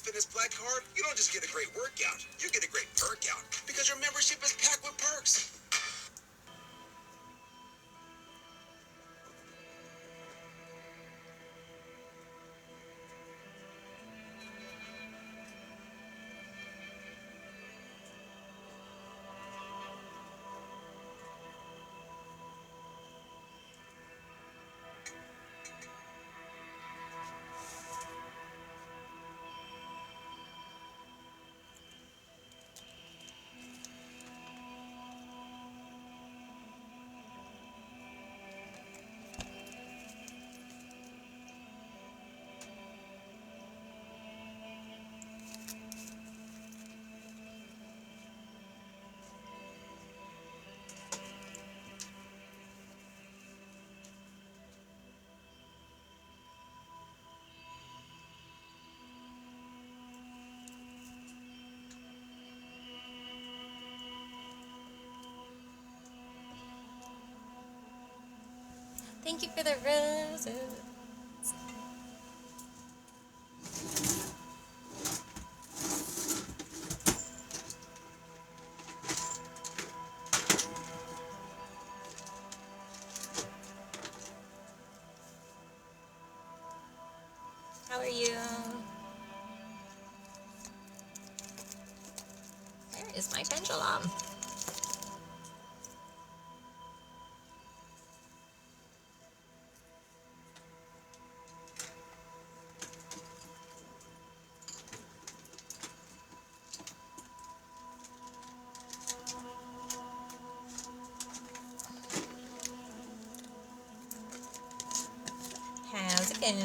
Fitness Black Card, you don't just get a great workout, you get a great perk out because your membership is packed with perks. Thank you for the roses. How are you? Where is my pendulum? How's it going?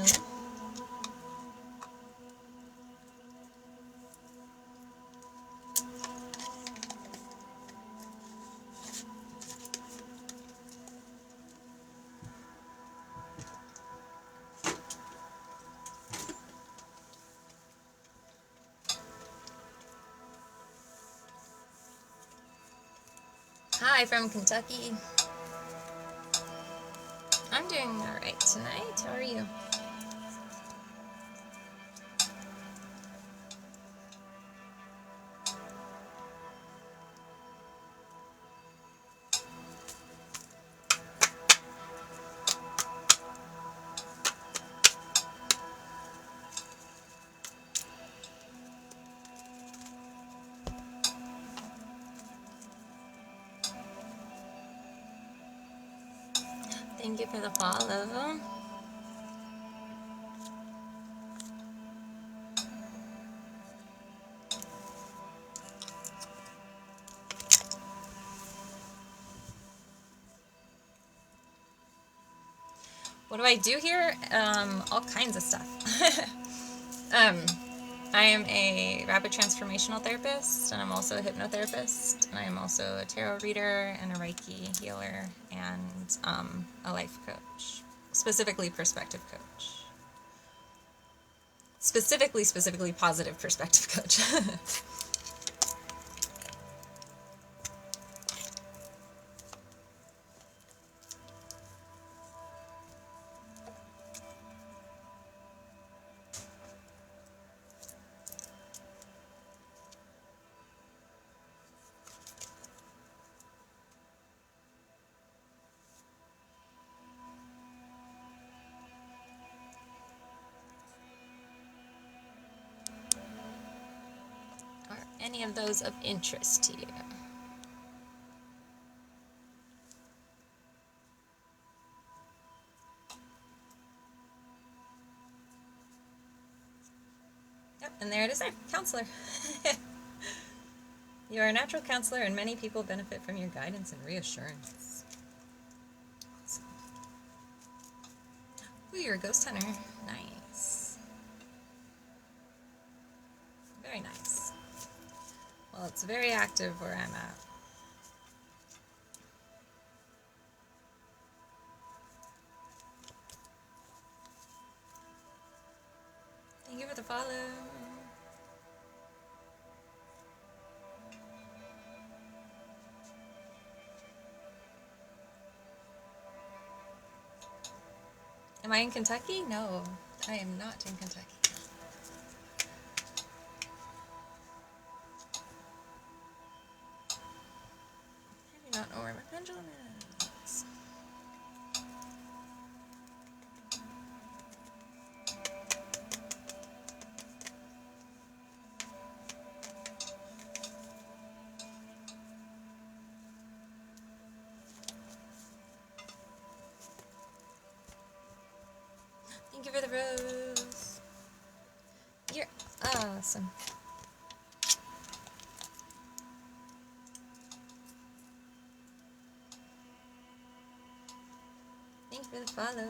Hi from Kentucky. I'm doing alright tonight. How are you? Thank you for the follow. What do I do here? All kinds of stuff. I am a rapid transformational therapist, and I'm also a hypnotherapist, and I am also a tarot reader and a Reiki healer, and a life coach, specifically perspective coach. Specifically positive perspective coach. Are any of those of interest to you? Yep, and there it is there, counselor. You are a natural counselor, and many people benefit from your guidance and reassurance. Awesome. Ooh, you're a ghost hunter. Nice. Very nice. Well, it's very active where I'm at. Thank you for the follow. Am I in Kentucky? No, I am not in Kentucky. where my pendulum is. Thank you for the rose. You're awesome. Thank you for the follow.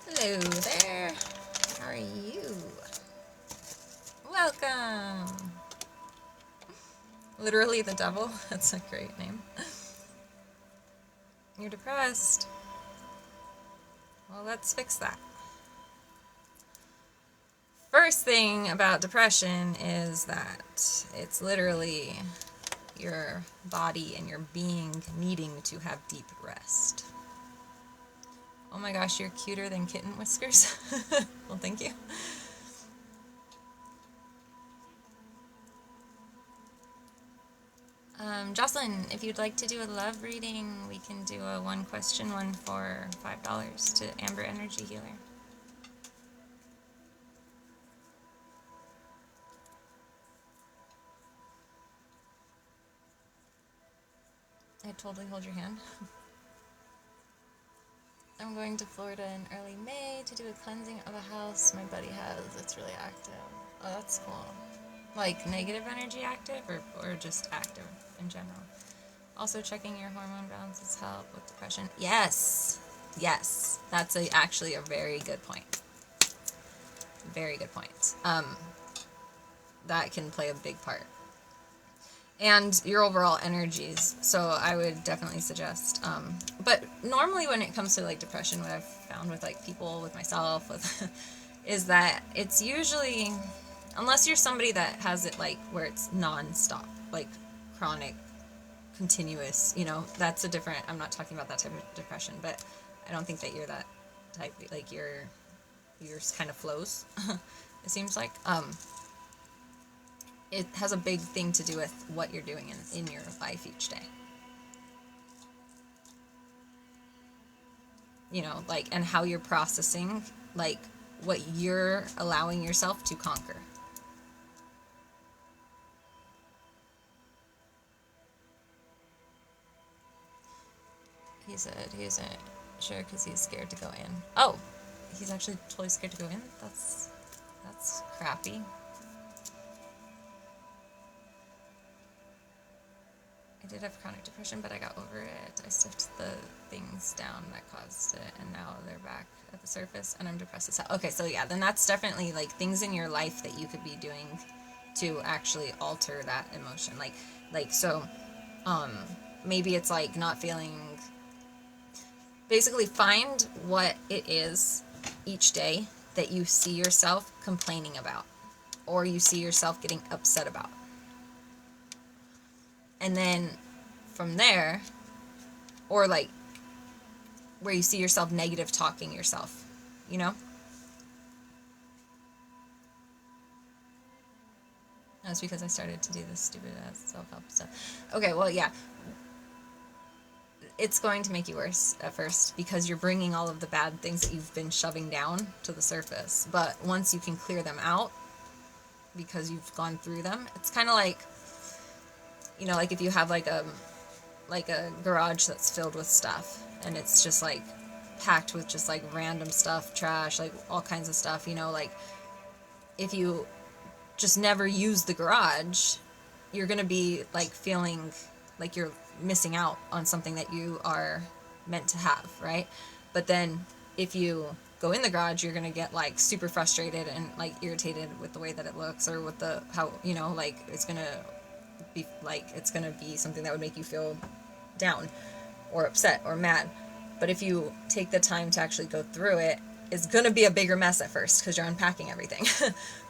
Hello there. How are you? Welcome. Literally the devil. That's a great name. You're depressed. Well, let's fix that. First thing about depression is that it's literally your body and your being needing to have deep rest. Oh my gosh, you're cuter than kitten whiskers. Well, thank you. Jocelyn, if you'd like to do a love reading, we can do a one question one for $5 to AmberEnergy Healer. I'd totally hold your hand. I'm going to Florida in early May to do a cleansing of a house my buddy has. It's really active. Oh, that's cool. Like negative energy active or just active in general? Also checking your hormone balances help with depression. Yes. Yes. That's actually a very good point. Very good point. That can play a big part. And your overall energies. So I would definitely suggest, but normally when it comes to like depression, what I've found with like people, with myself, with, is that it's usually, unless you're somebody that has it like where it's non-stop, like chronic, continuous, you know, that's a different, I'm not talking about that type of depression, but I don't think that you're that type, like yours kind of flows, it seems like. It has a big thing to do with what you're doing in your life each day. You know, like, and how you're processing, like, what you're allowing yourself to conquer. He said he isn't sure because he's scared to go in. Oh, he's actually totally scared to go in? That's crappy. I did have chronic depression, but I got over it. I stuffed the things down that caused it, and now they're back at the surface, and I'm depressed as hell. Okay, so yeah, then that's definitely, like, things in your life that you could be doing to actually alter that emotion. So, maybe it's, like, not feeling... Basically, find what it is each day that you see yourself complaining about, or you see yourself getting upset about. And then from there, or like where you see yourself negative talking yourself, you know? That's because I started to do this stupid ass self-help stuff. Okay, well, yeah. It's going to make you worse at first because you're bringing all of the bad things that you've been shoving down to the surface. But once you can clear them out because you've gone through them, it's kind of like, you know, like if you have like a garage that's filled with stuff and it's just like packed with just like random stuff, trash, like all kinds of stuff, you know, like if you just never use the garage, you're going to be like feeling like you're missing out on something that you are meant to have, right? But then if you go in the garage, you're going to get like super frustrated and like irritated with the way that it looks or with the, how, you know, like it's going to be something that would make you feel down or upset or mad. But if you take the time to actually go through it, it's going to be a bigger mess at first because you're unpacking everything.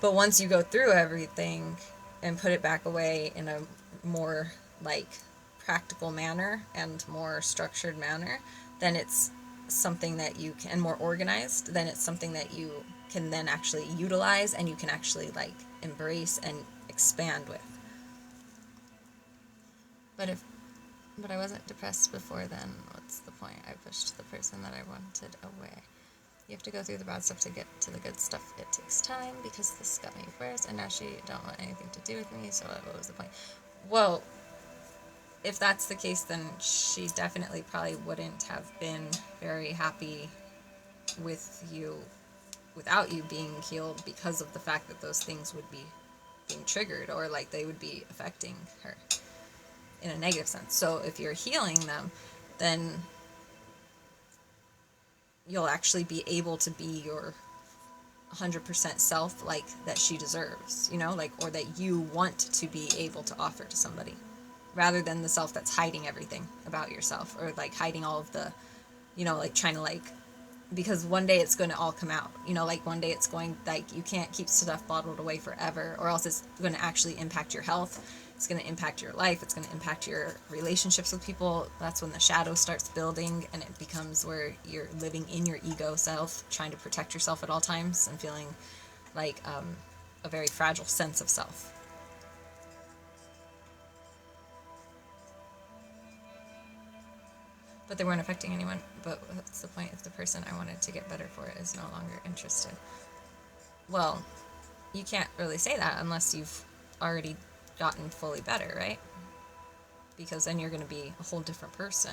But once you go through everything and put it back away in a more like practical manner and more structured manner, then it's something that you can, and more organized, then it's something that you can then actually utilize and you can actually like embrace and expand with. But I wasn't depressed before then. What's the point? I pushed the person that I wanted away. You have to go through the bad stuff to get to the good stuff. It takes time because this got me worse, and now she don't want anything to do with me, so what was the point? Well, if that's the case, then she definitely probably wouldn't have been very happy with you without you being healed, because of the fact that those things would be being triggered, or like they would be affecting her in a negative sense. So if you're healing them, then you'll actually be able to be your 100% self, like that she deserves, you know, like, or that you want to be able to offer to somebody, rather than the self that's hiding everything about yourself, or like hiding all of the, you know, like trying to like, because one day it's going to all come out, you know, like one day it's going, like you can't keep stuff bottled away forever, or else it's going to actually impact your health. It's going to impact your life. It's going to impact your relationships with people. That's when the shadow starts building, and it becomes where you're living in your ego self, trying to protect yourself at all times, and feeling like a very fragile sense of self. But they weren't affecting anyone. But what's the point if the person I wanted to get better for is no longer interested? Well, you can't really say that unless you've already gotten fully better, right? Because then you're going to be a whole different person.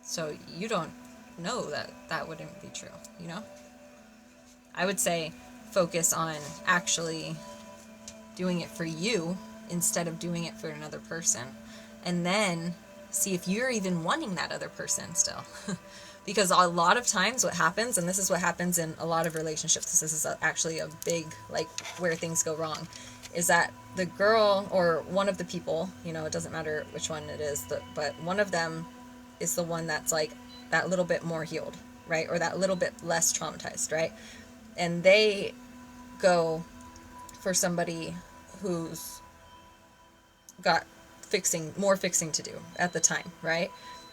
So you don't know that that wouldn't be true, you know? I would say focus on actually doing it for you instead of doing it for another person, and then see if you're even wanting that other person still. Because a lot of times what happens, and this is what happens in a lot of relationships, this is actually a big, like, where things go wrong, is that the girl, or one of the people, you know, it doesn't matter which one it is, but one of them is the one that's like that little bit more healed, right? Or that little bit less traumatized, right? And they go for somebody who's got more fixing to do at the time, right?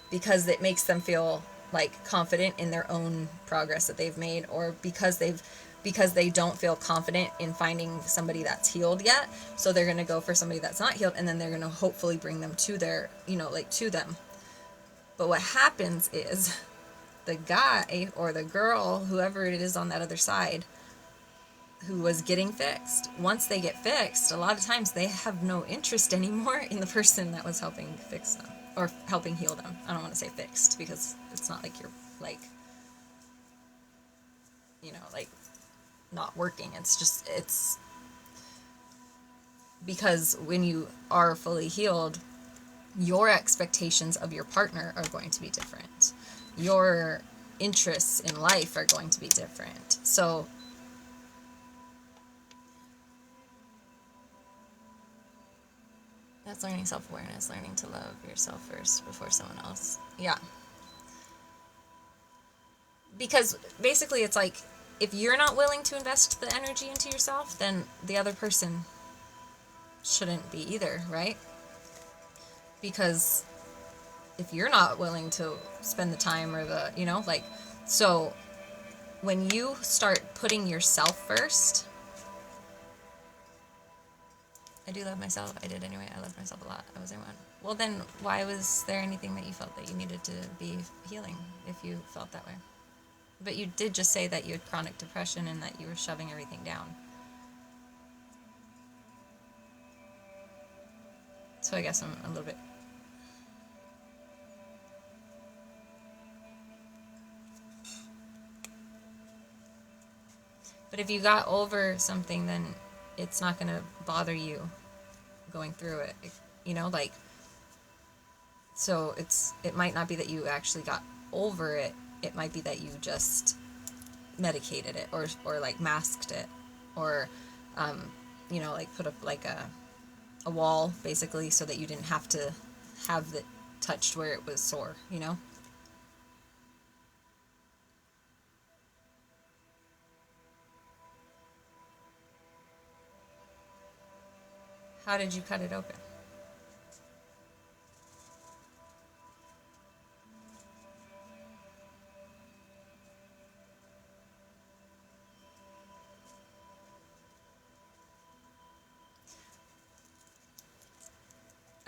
Because it makes them feel like confident in their own progress that they've made, or because they don't feel confident in finding somebody that's healed yet, so they're going to go for somebody that's not healed, and then they're going to hopefully bring them to their, you know, like to them. But what happens is the guy or the girl, whoever it is on that other side, who was getting fixed, once they get fixed, a lot of times they have no interest anymore in the person that was helping fix them or helping heal them. I don't want to say fixed, because it's not like you're like, you know, like not working. It's just, it's because when you are fully healed, your expectations of your partner are going to be different. Your interests in life are going to be different. So that's learning self-awareness, learning to love yourself first before someone else. Yeah. Because basically it's like, if you're not willing to invest the energy into yourself, then the other person shouldn't be either, right? Because if you're not willing to spend the time or the, you know, like, so when you start putting yourself first, I do love myself. I did anyway. I loved myself a lot. I was everyone. Well, then why was there anything that you felt that you needed to be healing if you felt that way? But you did just say that you had chronic depression and that you were shoving everything down. So I guess I'm a little bit... But if you got over something, then it's not going to bother you going through it, you know, like, so it might not be that you actually got over it. It might be that you just medicated it, or like masked it, or, you know, like put up like a wall basically, so that you didn't have to have it touched where it was sore, you know? How did you cut it open?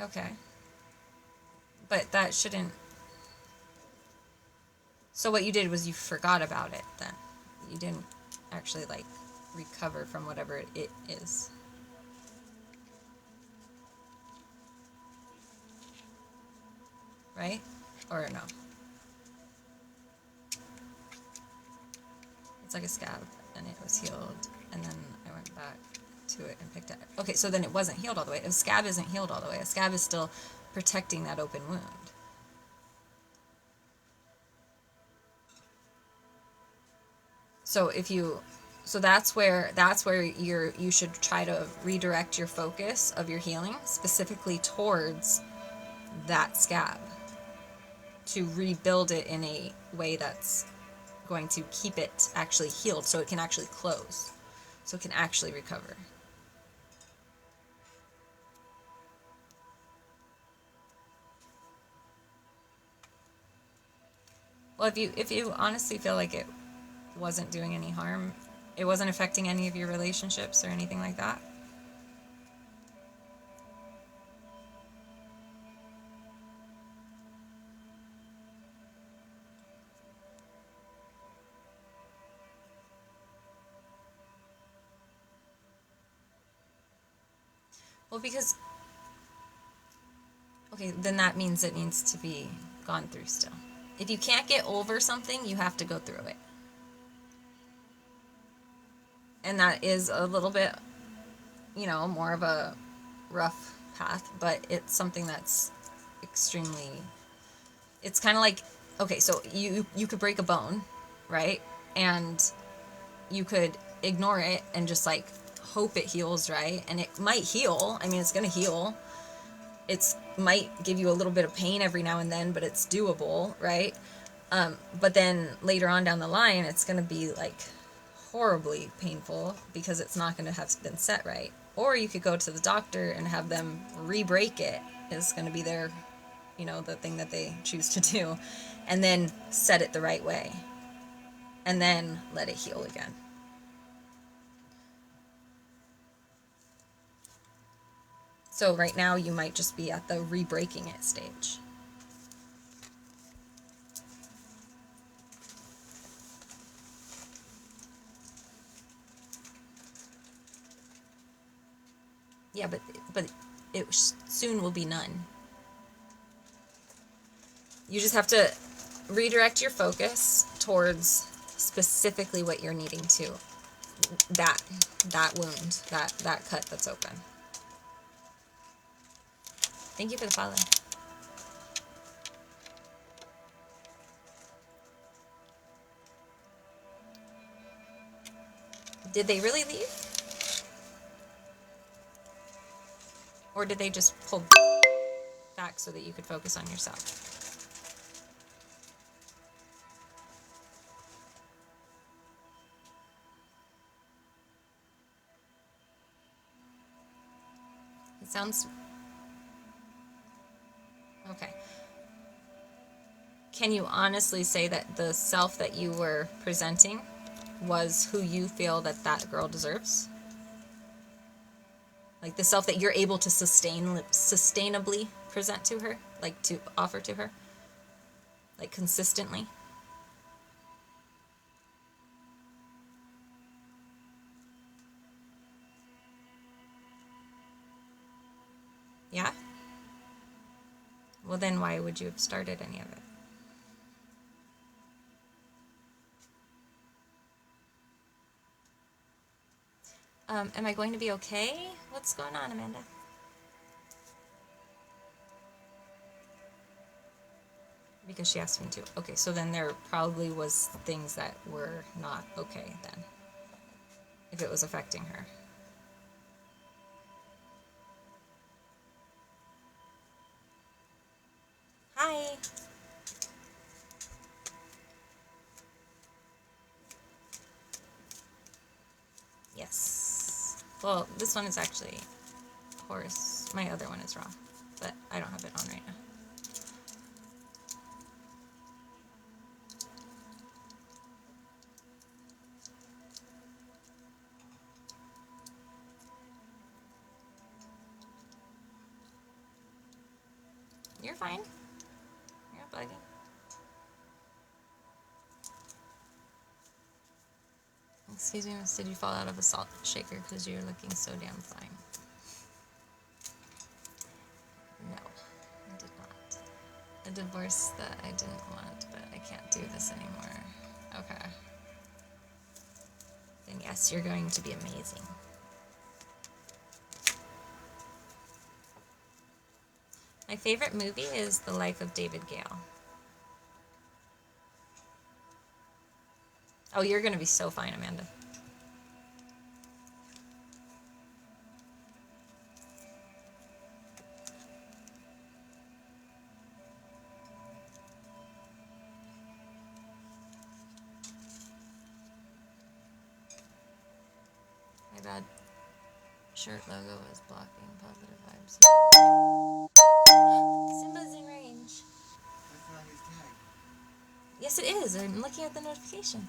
Okay. But that shouldn't... So what you did was you forgot about it then. You didn't actually, like, recover from whatever it is. Right? Or no? It's like a scab, and it was healed, and then I went back to it and picked it. Okay, so then it wasn't healed all the way. A scab isn't healed all the way. A scab is still protecting that open wound. So if you, so that's where you should try to redirect your focus of your healing specifically towards that scab to rebuild it in a way that's going to keep it actually healed, so it can actually close, so it can actually recover. Well, if you honestly feel like it wasn't doing any harm, it wasn't affecting any of your relationships or anything like that. Well, because, okay, then that means it needs to be gone through still. If you can't get over something, you have to go through it. And that is a little bit, you know, more of a rough path, but it's something that's extremely, it's kind of like, okay, so you could break a bone, right? And you could ignore it and just like hope it heals, right? And it might heal. I mean, it's going to heal. It's might give you a little bit of pain every now and then, but it's doable, right? But then later on down the line, it's going to be like horribly painful because it's not going to have been set right. Or you could go to the doctor and have them re-break it. It's going to be their, you know, the thing that they choose to do, and then set it the right way, and then let it heal again. So right now you might just be at the re-breaking it stage. Yeah, but it soon will be none. You just have to redirect your focus towards specifically what you're needing to, that wound, that cut that's open. Thank you for the follow. Did they really leave? Or did they just pull back so that you could focus on yourself? It sounds... Okay. Can you honestly say that the self that you were presenting was who you feel that that girl deserves? Like the self that you're able to sustainably present to her, like to offer to her, like consistently? Yeah? Well, then why would you have started any of it? Am I going to be okay? What's going on, Amanda? Because she asked me to. Okay, so then there probably was things that were not okay then, if it was affecting her. Hi. Yes. Well, this one is actually horse. My other one is raw, but I don't have it on right now. You're fine. You're not bugging. Excuse me, miss, did you fall out of a salt shaker because you're looking so damn fine? No, I did not. A divorce that I didn't want, but I can't do this anymore. Okay. Then yes, you're going to be amazing. My favorite movie is The Life of David Gale. Oh, you're going to be so fine, Amanda. My bad. Shirt logo is blocking positive vibes. Simba's in range. That's not his tag. Yes, it is. I'm looking at the notification.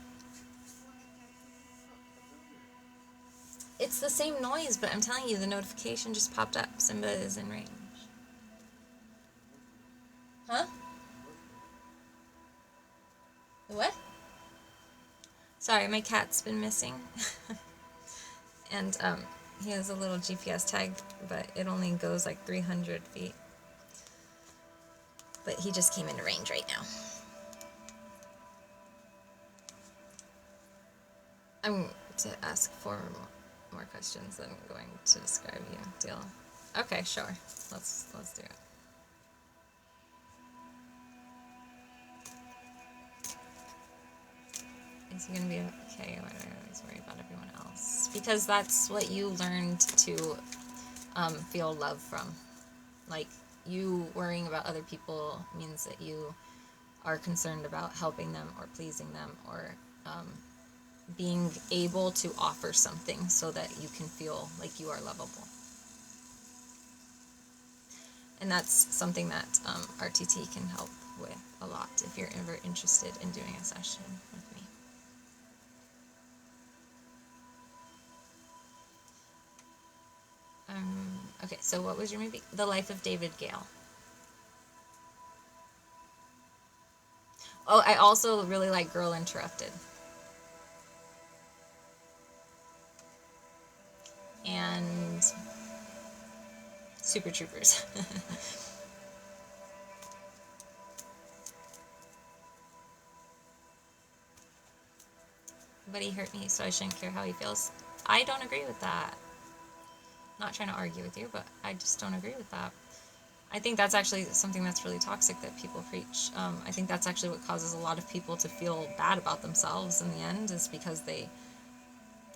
It's the same noise, but I'm telling you, the notification just popped up. Simba is in range. Huh? The what? Sorry, my cat's been missing. And, he has a little GPS tag, but it only goes like 300 feet. But he just came into range right now. I'm to ask 4 more questions than I'm going to describe you. Deal? Okay, sure. Let's do it. Is he gonna be okay? Why do I always worry about everyone else? Because that's what you learned to feel love from. Like, you worrying about other people means that you are concerned about helping them or pleasing them or being able to offer something so that you can feel like you are lovable. And that's something that RTT can help with a lot if you're ever interested in doing a session with me. Okay, so what was your movie? The Life of David Gale. Oh, I also really like Girl Interrupted. And Super Troopers. But he hurt me, so I shouldn't care how he feels. I don't agree with that. Not trying to argue with you, but I just don't agree with that. I think that's actually something that's really toxic that people preach. I think that's actually what causes a lot of people to feel bad about themselves in the end, is because they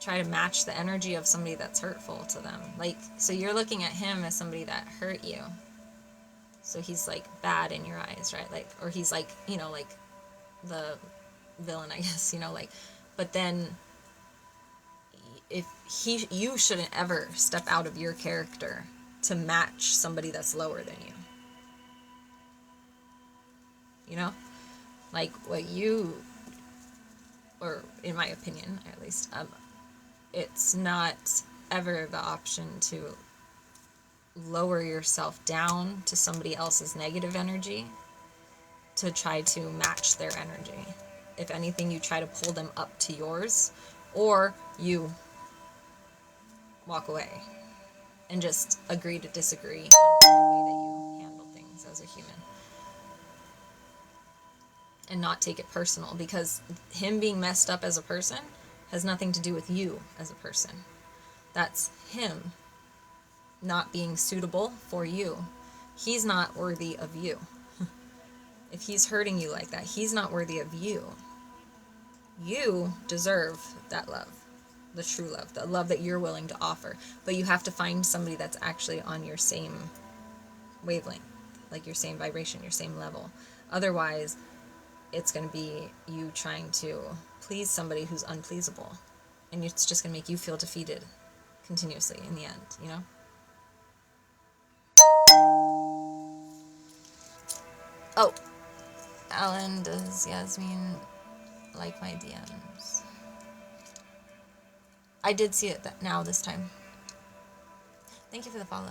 try to match the energy of somebody that's hurtful to them. Like, so you're looking at him as somebody that hurt you. So he's like bad in your eyes, right? Like, or he's like, you know, like the villain, I guess, you know, like, but then if you shouldn't ever step out of your character to match somebody that's lower than you. You know? Like, what you, or in my opinion, at least, it's not ever the option to lower yourself down to somebody else's negative energy to try to match their energy. If anything, you try to pull them up to yours, or you walk away and just agree to disagree on the way that you handle things as a human. And not take it personal, because him being messed up as a person has nothing to do with you as a person. That's him not being suitable for you. He's not worthy of you. If he's hurting you like that, he's not worthy of you. You deserve that love, the true love, the love that you're willing to offer. But you have to find somebody that's actually on your same wavelength, like your same vibration, your same level. Otherwise, it's going to be you trying to please somebody who's unpleasable. And it's just going to make you feel defeated continuously in the end, you know? Oh, Alan, does Yasmin like my DMs? I did see it now this time. Thank you for the follow.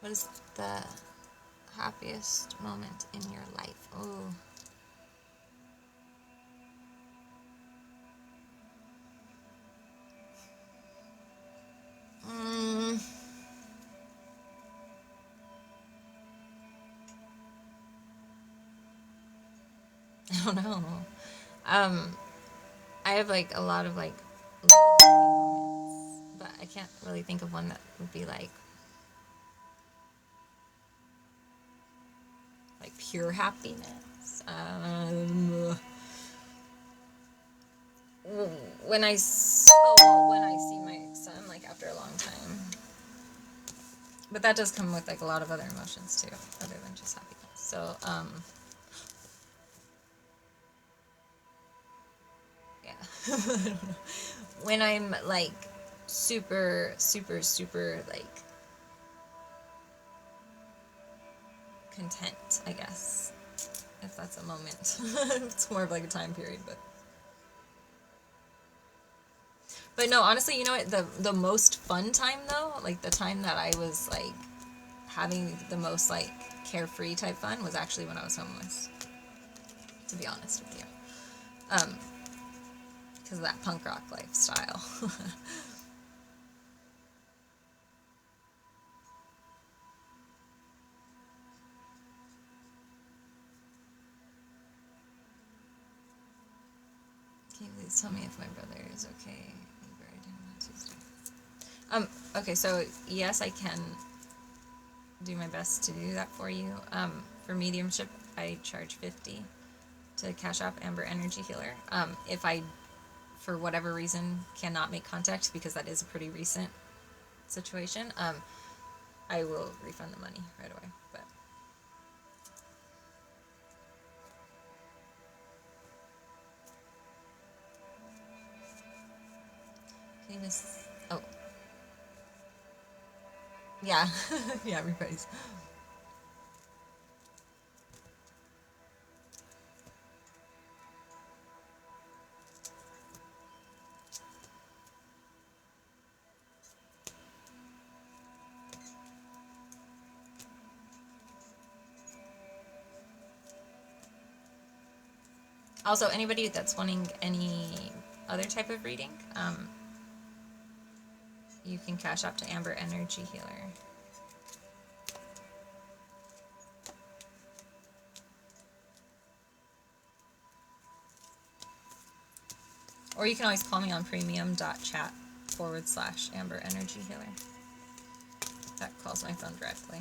What is the happiest moment in your life? Oh. I don't know. I have like a lot of like little happy moments, but I can't really think of one that would be like pure happiness. When I when I see my son like after a long time, but that does come with like a lot of other emotions too, other than just happiness. So yeah. I don't know. When I'm like super like content, I guess, if that's a moment. It's more of like a time period, but no, honestly, you know what, the most fun time though, like the time that I was like having the most like carefree type fun was actually when I was homeless, to be honest with you, because of that punk rock lifestyle. Can you please tell me if my brother is okay? We buried him on Tuesday. Okay, so yes, I can do my best to do that for you. For mediumship, I charge 50 to Cash App AmberEnergy Healer. If I, for whatever reason, cannot make contact, because that is a pretty recent situation, I will refund the money right away. But can you miss? Oh, yeah, yeah, everybody's. Also, anybody that's wanting any other type of reading, you can Cash App to AmberEnergy Healer. Or you can always call me on premium.chat/AmberEnergy Healer. That calls my phone directly.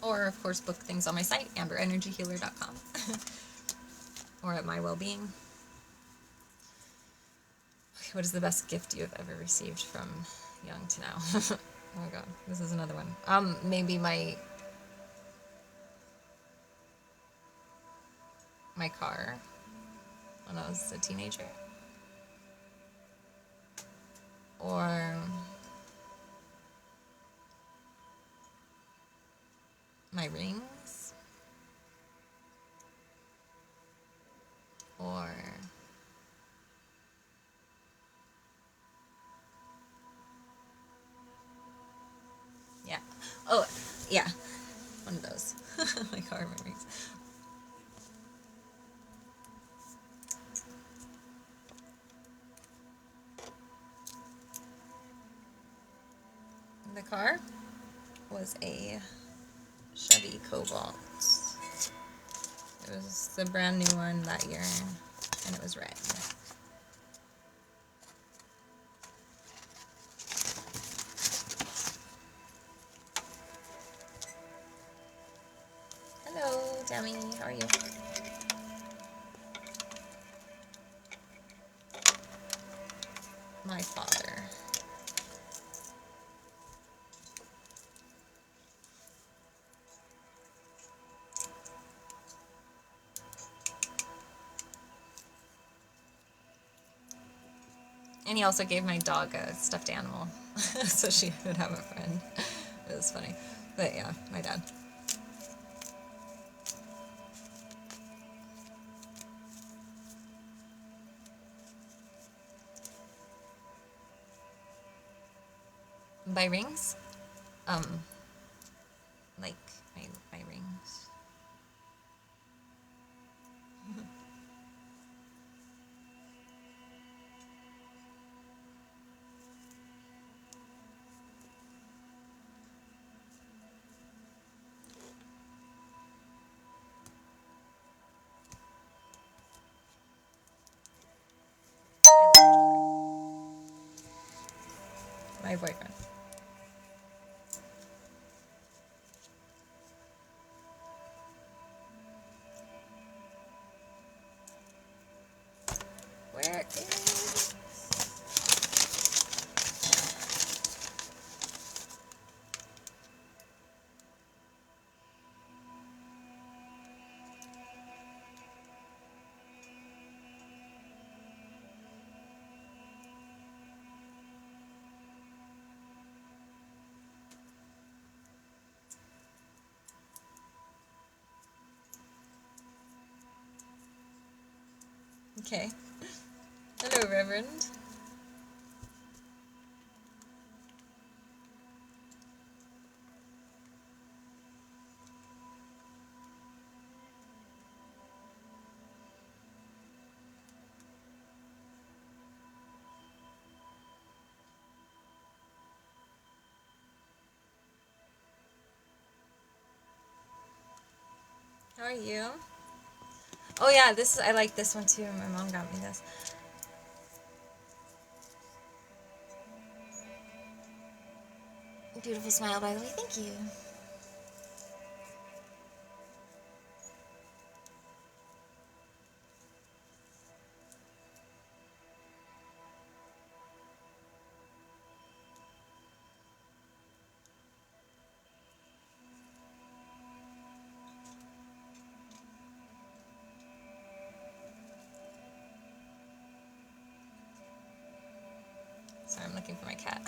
Or, of course, book things on my site, AmberEnergyHealer.com. Or at My Wellbeing. Okay, what is the best gift you have ever received from young to now? Oh my god, this is another one. Maybe my car when I was a teenager. Or my rings. Or yeah. Oh, yeah. One of those. My car, my rings. The car was a Chevy Cobalt. It was the brand new one that year, and it was red. Hello, Tammy. How are you? My father. And he also gave my dog a stuffed animal, so she would have a friend. It was funny. But yeah, my dad. By rings? Like my rings. I love jewelry. My boyfriend. Where is... Okay. Hello, Reverend. How are you? Oh yeah, this I like this one too. My mom got me this. Beautiful smile, by the way. Thank you. Sorry, I'm looking for my cat.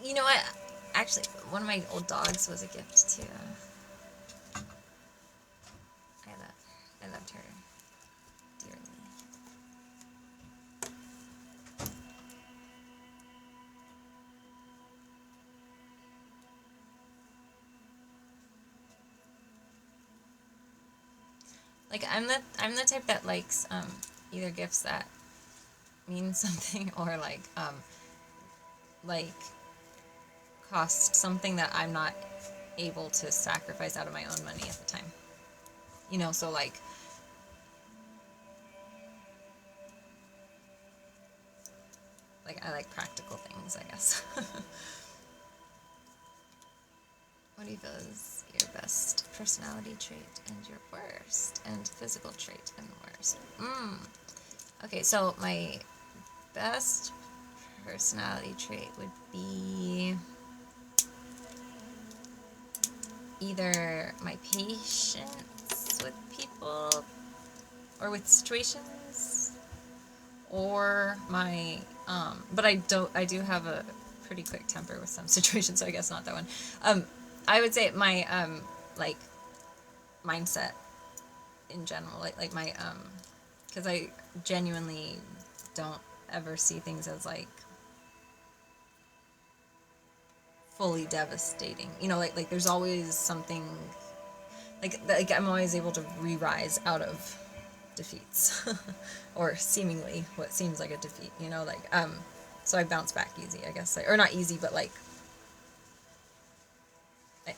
You know what? Actually, one of my old dogs was a gift too. I loved her dearly. Like I'm the type that likes either gifts that mean something or like cost something that I'm not able to sacrifice out of my own money at the time. You know, so like I like practical things, I guess. What do you feel is your best personality trait and your worst, and physical trait and worst? Okay, so my best personality trait would be either my patience with people or with situations, or my but I do have a pretty quick temper with some situations, so I guess not that one. I would say my like mindset in general, like my because I genuinely don't ever see things as like fully devastating. You know, like there's always something like I'm always able to re-rise out of defeats or seemingly what seems like a defeat, you know, like so I bounce back easy, I guess, like, or not easy, but like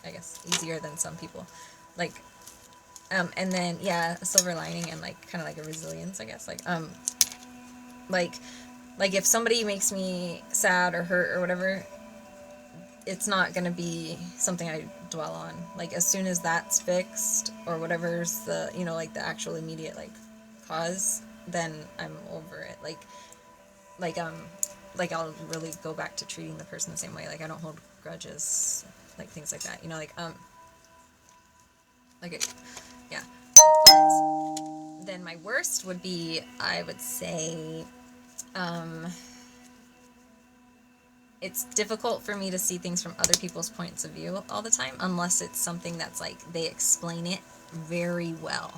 I guess easier than some people, like and then yeah, a silver lining and like kind of like a resilience, I guess, like if somebody makes me sad or hurt or whatever, it's not going to be something I dwell on. Like as soon as that's fixed or whatever's the, you know, like the actual immediate like cause, then I'm over it. Like I'll really go back to treating the person the same way. Like I don't hold grudges, like things like that. You know, like it, yeah. But then my worst would be, I would say, it's difficult for me to see things from other people's points of view all the time, unless it's something that's like they explain it very well.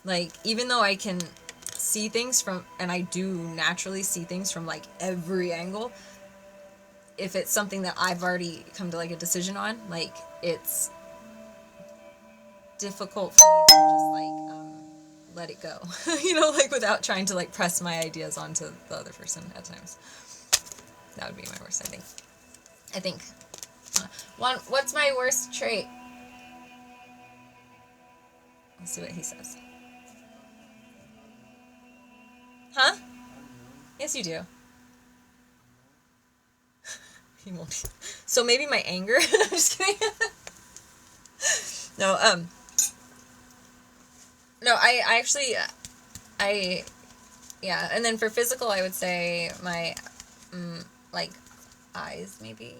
Like, even though I can see things from, and I do naturally see things from like every angle, if it's something that I've already come to like a decision on, like, it's difficult for me to just like let it go. Like, without trying to like press my ideas onto the other person at times. That would be my worst, I think. What's my worst trait? Let's see what he says. Huh? Yes, you do. He won't. So maybe my anger? I'm just kidding. No, no, I actually, yeah, and then for physical, I would say my, like, eyes, maybe,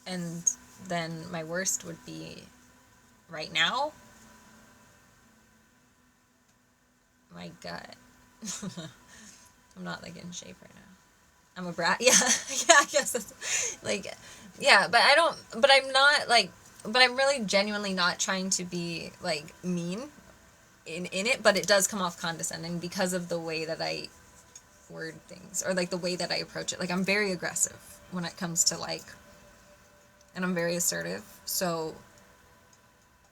and then my worst would be, right now, my gut. I'm not, like, in shape right now. I'm a brat, yeah, yeah, I guess that's, like, yeah, but I'm really genuinely not trying to be, like, mean in it, but it does come off condescending because of the way that I word things, or like the way that I approach it. Like, I'm very aggressive when it comes to like, and I'm very assertive. So,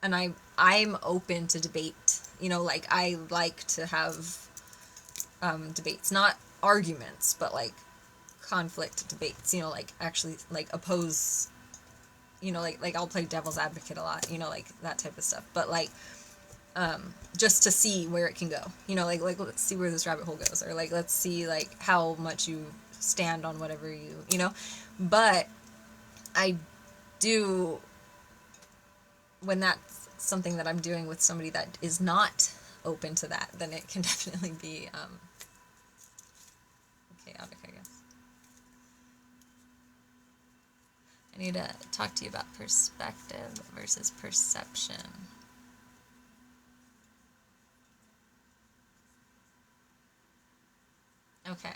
and I'm open to debate. Like, I like to have debates, not arguments, but like conflict debates. Like, actually like oppose. Like I'll play devil's advocate a lot. Like that type of stuff. But like, just to see where it can go, like let's see where this rabbit hole goes, or like let's see like how much you stand on whatever but I do, when that's something that I'm doing with somebody that is not open to that, then it can definitely be chaotic, I guess. I need to talk to you about perspective versus perception. Okay.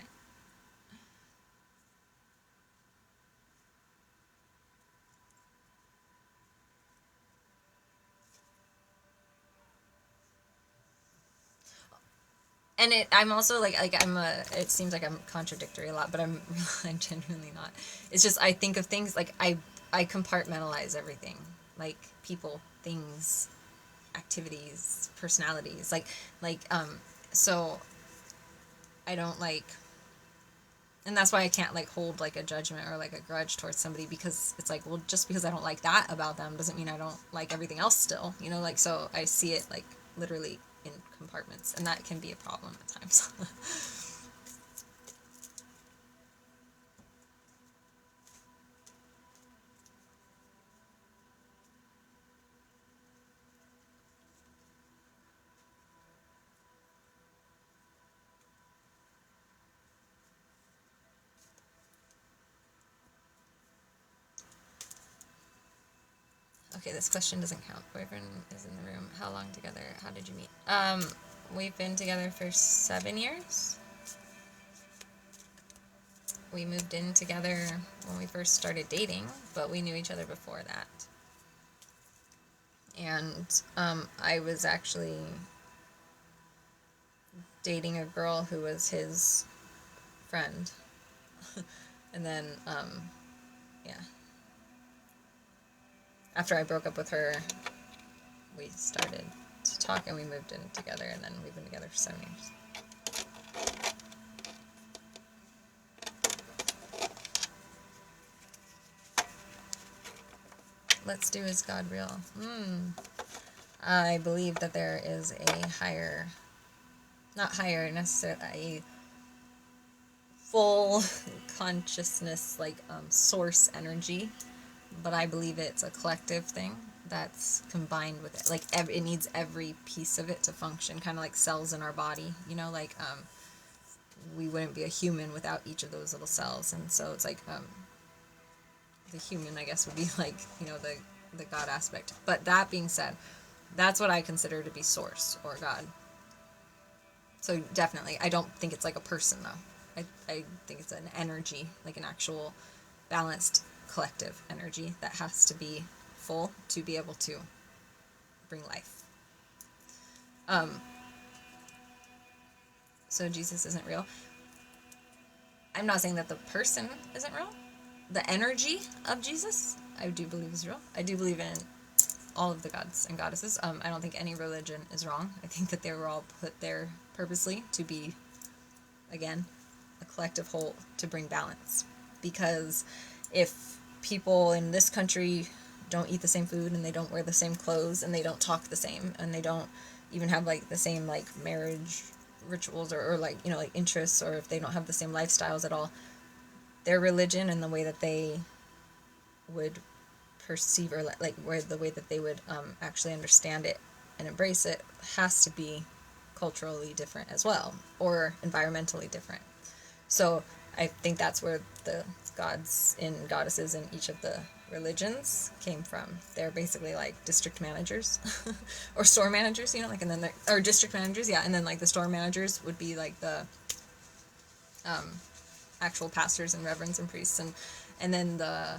And I'm also like it seems like I'm contradictory a lot, but I'm genuinely not. It's just, I think of things like I compartmentalize everything, like people, things, activities, personalities, so I don't like, and that's why I can't like hold like a judgment or like a grudge towards somebody, because it's like, well, just because I don't like that about them doesn't mean I don't like everything else still, like, so I see it like literally in compartments, and that can be a problem at times. Okay, this question doesn't count. Boyfriend is in the room. How long together? How did you meet? We've been together for 7 years. We moved in together when we first started dating, but we knew each other before that. And I was actually dating a girl who was his friend. And then, yeah. After I broke up with her, we started to talk, and we moved in together, and then we've been together for 7 years. Let's do Is God Real? I believe that there is a higher, not higher necessarily, a full consciousness, like source energy, but I believe it's a collective thing that's combined with it. Like, it needs every piece of it to function, kind of like cells in our body, like we wouldn't be a human without each of those little cells. And so it's like the human, I guess, would be like, the God aspect. But that being said, That's what I consider to be source or God. So definitely, I don't think it's like a person though. I think it's an energy, like an actual balanced collective energy that has to be full to be able to bring life. So Jesus isn't real. I'm not saying that the person isn't real. The energy of Jesus, I do believe is real. I do believe in all of the gods and goddesses. I don't think any religion is wrong. I think that they were all put there purposely to be, again, a collective whole to bring balance. Because if people in this country don't eat the same food and they don't wear the same clothes and they don't talk the same and they don't even have like the same like marriage rituals or like, you know, like interests, or if they don't have the same lifestyles at all, their religion and the way that they would perceive or like where the way that they would actually understand it and embrace it has to be culturally different as well, or environmentally different. So I think that's where the gods and goddesses in each of the religions came from. They're basically like district managers or store managers, you know, like, and then or district managers, yeah, and then like the store managers would be like the actual pastors and reverends and priests, and then the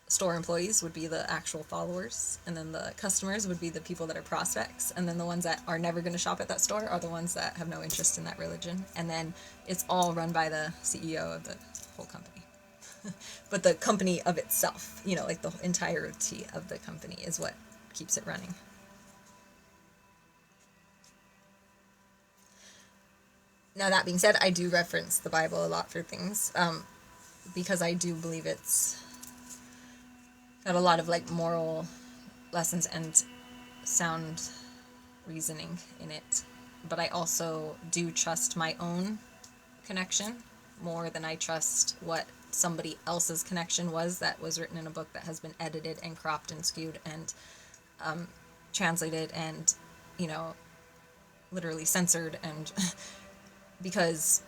store employees would be the actual followers, and then the customers would be the people that are prospects, and then the ones that are never going to shop at that store are the ones that have no interest in that religion, and then it's all run by the CEO of the whole company. But the company of itself, you know, like the entirety of the company is what keeps it running. Now, that being said, I do reference the Bible a lot for things, because I do believe it's got a lot of like moral lessons and sound reasoning in it. But I also do trust my own connection more than I trust what somebody else's connection was that was written in a book that has been edited and cropped and skewed and translated and, you know, literally censored, and because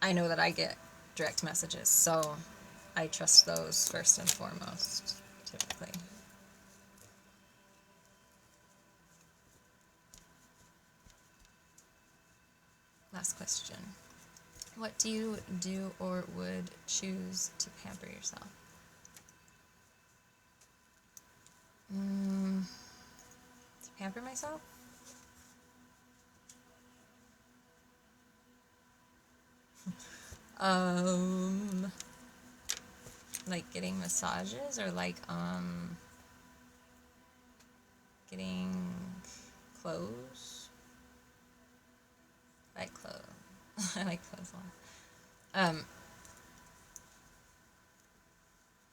I know that I get direct messages, so I trust those first and foremost, typically. Last question. What do you do or would choose to pamper yourself? To pamper myself? Like getting massages, or like getting clothes. I like clothes. I like clothes a lot.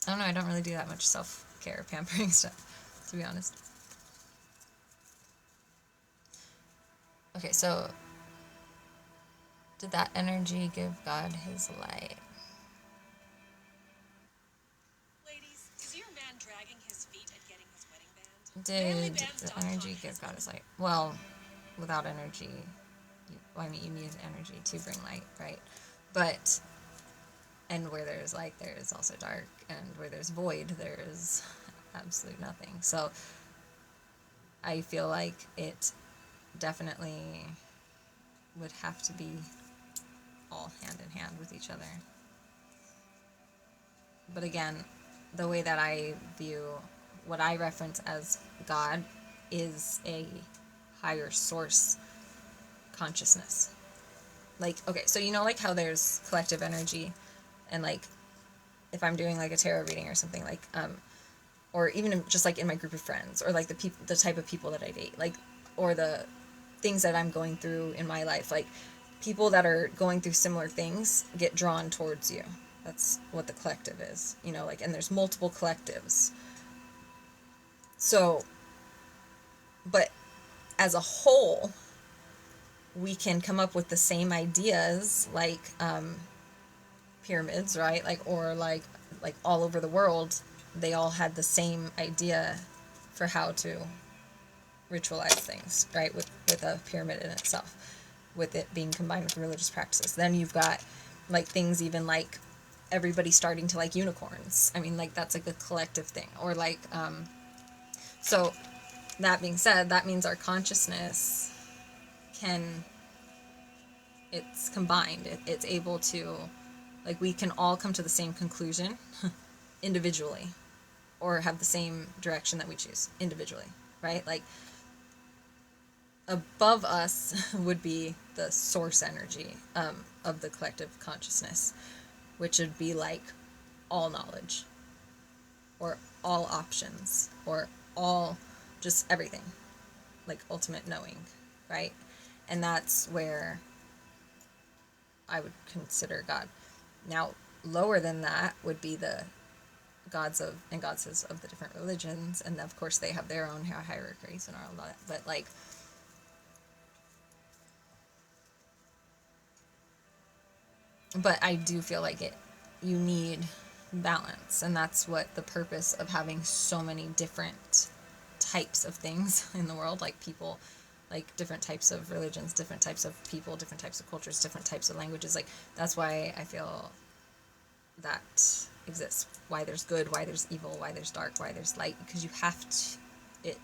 I don't know, I don't really do that much self-care pampering stuff, to be honest. Okay, so did that energy give God his light? Ladies, is your man dragging his feet at getting his wedding band? Did the energy give God his light? Well, without energy, I mean, you need energy to bring light, right? But, and where there's light, there is also dark, and where there's void, there is absolute nothing. So I feel like it definitely would have to be all hand in hand with each other. But again, the way that I view what I reference as God is a higher source consciousness. Like, okay, so you know, like how there's collective energy, and like if I'm doing like a tarot reading or something, like or even just like in my group of friends, or like the type of people that I date, like, or the things that I'm going through in my life, like people that are going through similar things get drawn towards you. That's what the collective is, you know, like, and there's multiple collectives. So, but as a whole, we can come up with the same ideas, like pyramids, right? Like, or like all over the world, they all had the same idea for how to ritualize things, right? With a pyramid in itself, with it being combined with religious practices. Then you've got like things even like everybody starting to like unicorns. I mean, like that's like a collective thing, or like So that being said, that means our consciousness it's combined. It's able to, like, we can all come to the same conclusion individually, or have the same direction that we choose individually, right? Like, above us would be the source energy of the collective consciousness, which would be like all knowledge, or all options, or all, just everything, like ultimate knowing, right? And that's where I would consider God. Now, lower than that would be the gods of and goddesses of the different religions, and of course they have their own hierarchies and all that. But I do feel like you need balance, and that's what the purpose of having so many different types of things in the world, like people, like different types of religions, different types of people, different types of cultures, different types of languages. Like, that's why I feel that exists. Why there's good, why there's evil, why there's dark, why there's light, because you have to, it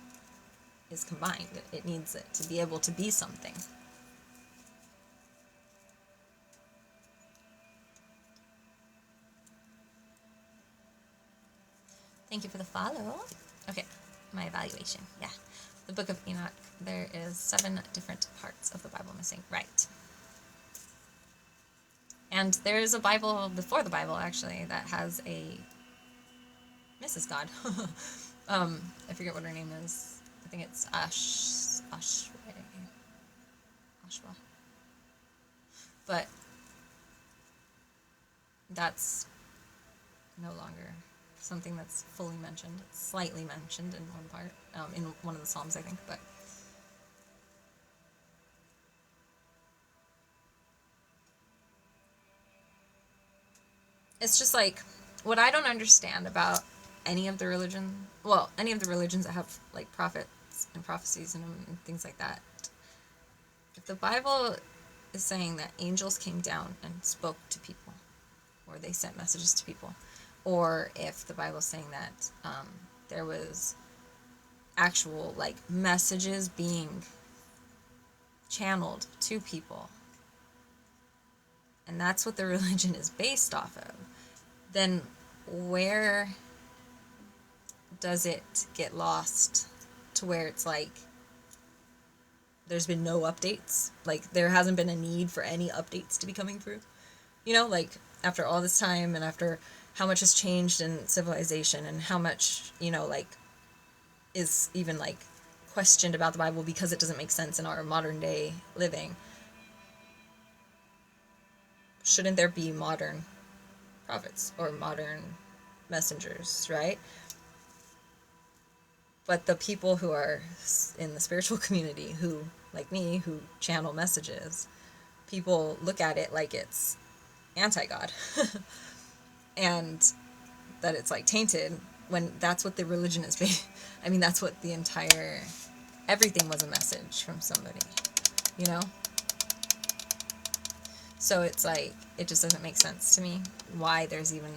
is combined. It needs it to be able to be something. Thank you for the follow. Okay, my evaluation. Yeah. The Book of Enoch, there is 7 different parts of the Bible missing. Right. And there is a Bible before the Bible, actually, that has a Mrs. God. I forget what her name is. I think it's Ashwa. But that's no longer something that's fully mentioned. It's slightly mentioned in one part, in one of the Psalms, I think, but it's just like, what I don't understand about any of the religions that have like prophets and prophecies and things like that. If the Bible is saying that angels came down and spoke to people, or they sent messages to people, or if the Bible's saying that there was actual like messages being channeled to people, and that's what the religion is based off of, then where does it get lost to where it's like there's been no updates? Like, there hasn't been a need for any updates to be coming through, like after all this time, and after how much has changed in civilization, and how much like is even like questioned about the Bible because it doesn't make sense in our modern day living. Shouldn't there be modern prophets or modern messengers, right? But the people who are in the spiritual community, who, like me, who channel messages, people look at it like it's anti-God. And that it's like tainted, when that's what the religion is based. I mean, that's what the entire, everything was a message from somebody, So it's like, it just doesn't make sense to me why there's even,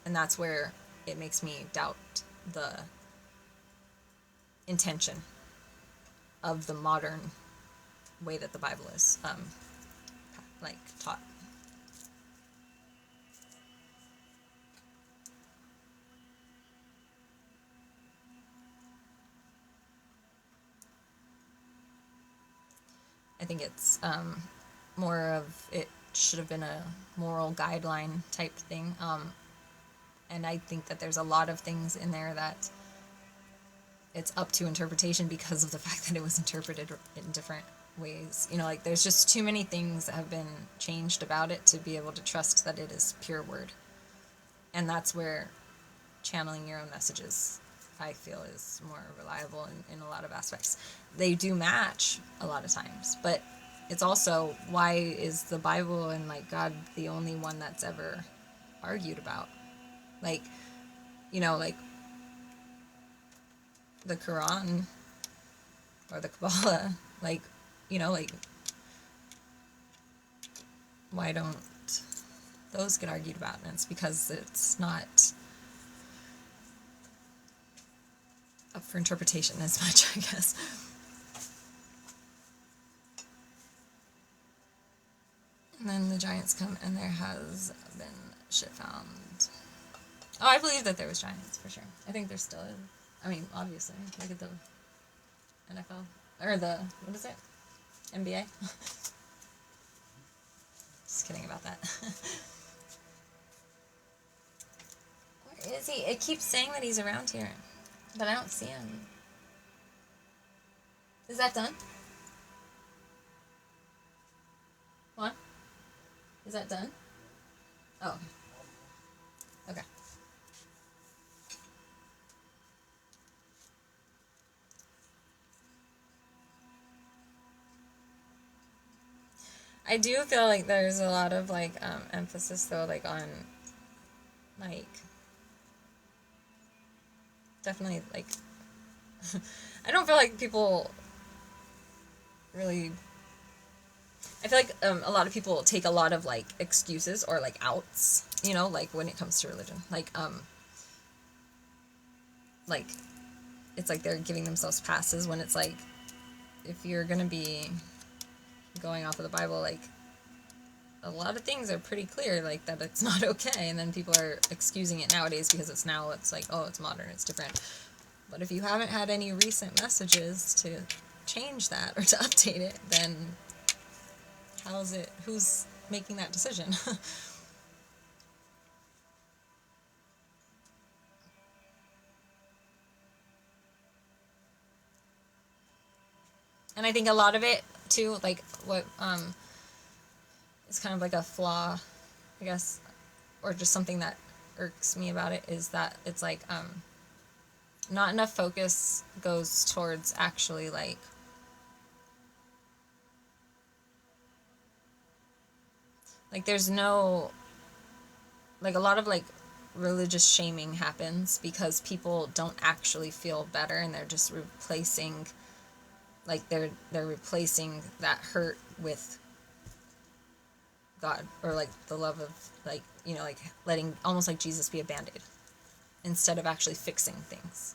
and that's where it makes me doubt the intention of the modern way that the Bible is like taught. I think it's more of, it should have been a moral guideline type thing. And I think that there's a lot of things in there that it's up to interpretation because of the fact that it was interpreted in different ways. Like, there's just too many things that have been changed about it to be able to trust that it is pure word. And that's where channeling your own messages, I feel, is more reliable in a lot of aspects. They do match a lot of times, but it's also, why is the Bible and like God the only one that's ever argued about? Like, like the Quran or the Kabbalah, like, like, why don't those get argued about? And it's because it's not up for interpretation as much, I guess. And then the giants come, and there has been shit found. Oh, I believe that there was giants, for sure. I think there still is. I mean, obviously. Look at the NFL. Or the, what is it? NBA? Just kidding about that. Where is he? It keeps saying that he's around here, but I don't see him. Is that done? What? Is that done? Oh. Okay. I do feel like there's a lot of like emphasis though, like on like definitely like I don't feel like people really. I feel like a lot of people take a lot of like excuses or like outs, you know, like when it comes to religion, like it's like they're giving themselves passes when it's like if you're gonna be going off of the Bible, like a lot of things are pretty clear, like that it's not okay, and then people are excusing it nowadays because it's like, oh, it's modern, it's different. But if you haven't had any recent messages to change that or to update it, then who's making that decision? And I think a lot of it too, like what is kind of like a flaw, I guess, or just something that irks me about it is that it's like not enough focus goes towards actually like there's no like a lot of like religious shaming happens because people don't actually feel better, and they're just replacing like they're replacing that hurt with God, or like the love of like, you know, like letting almost like Jesus be a band-aid instead of actually fixing things.